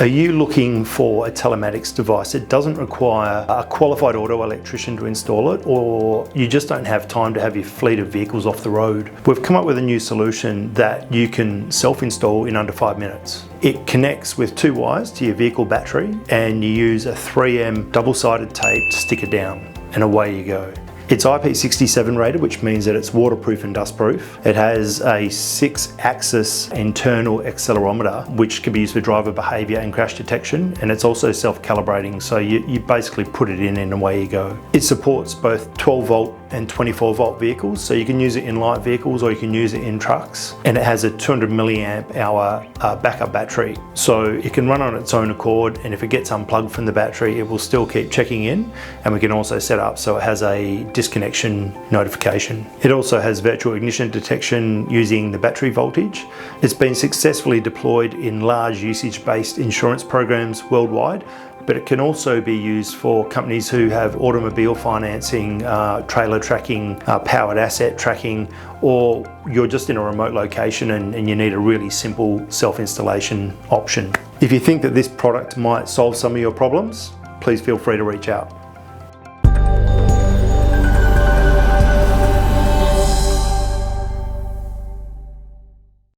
Are you looking for a telematics device? It doesn't require a qualified auto electrician to install it, or you just don't have time to have your fleet of vehicles off the road. We've come up with a new solution that you can self-install in under 5 minutes. It connects with 2 wires to your vehicle battery, and you use a 3M double-sided tape to stick it down, and away you go. It's IP67 rated, which means that it's waterproof and dustproof. It has a 6-axis internal accelerometer, which can be used for driver behaviour and crash detection, and it's also self-calibrating, so you basically put it in and away you go. It supports both 12 volt and 24 volt vehicles, so you can use it in light vehicles or you can use it in trucks, and it has a 200 milliamp hour backup battery, so it can run on its own accord, and if it gets unplugged from the battery it will still keep checking in, and we can also set up so it has a disconnection notification. It also has virtual ignition detection using the battery voltage. It's been successfully deployed in large usage-based insurance programs worldwide, but it can also be used for companies who have automobile financing, trailer tracking, powered asset tracking, or you're just in a remote location and you need a really simple self-installation option. If you think that this product might solve some of your problems, please feel free to reach out.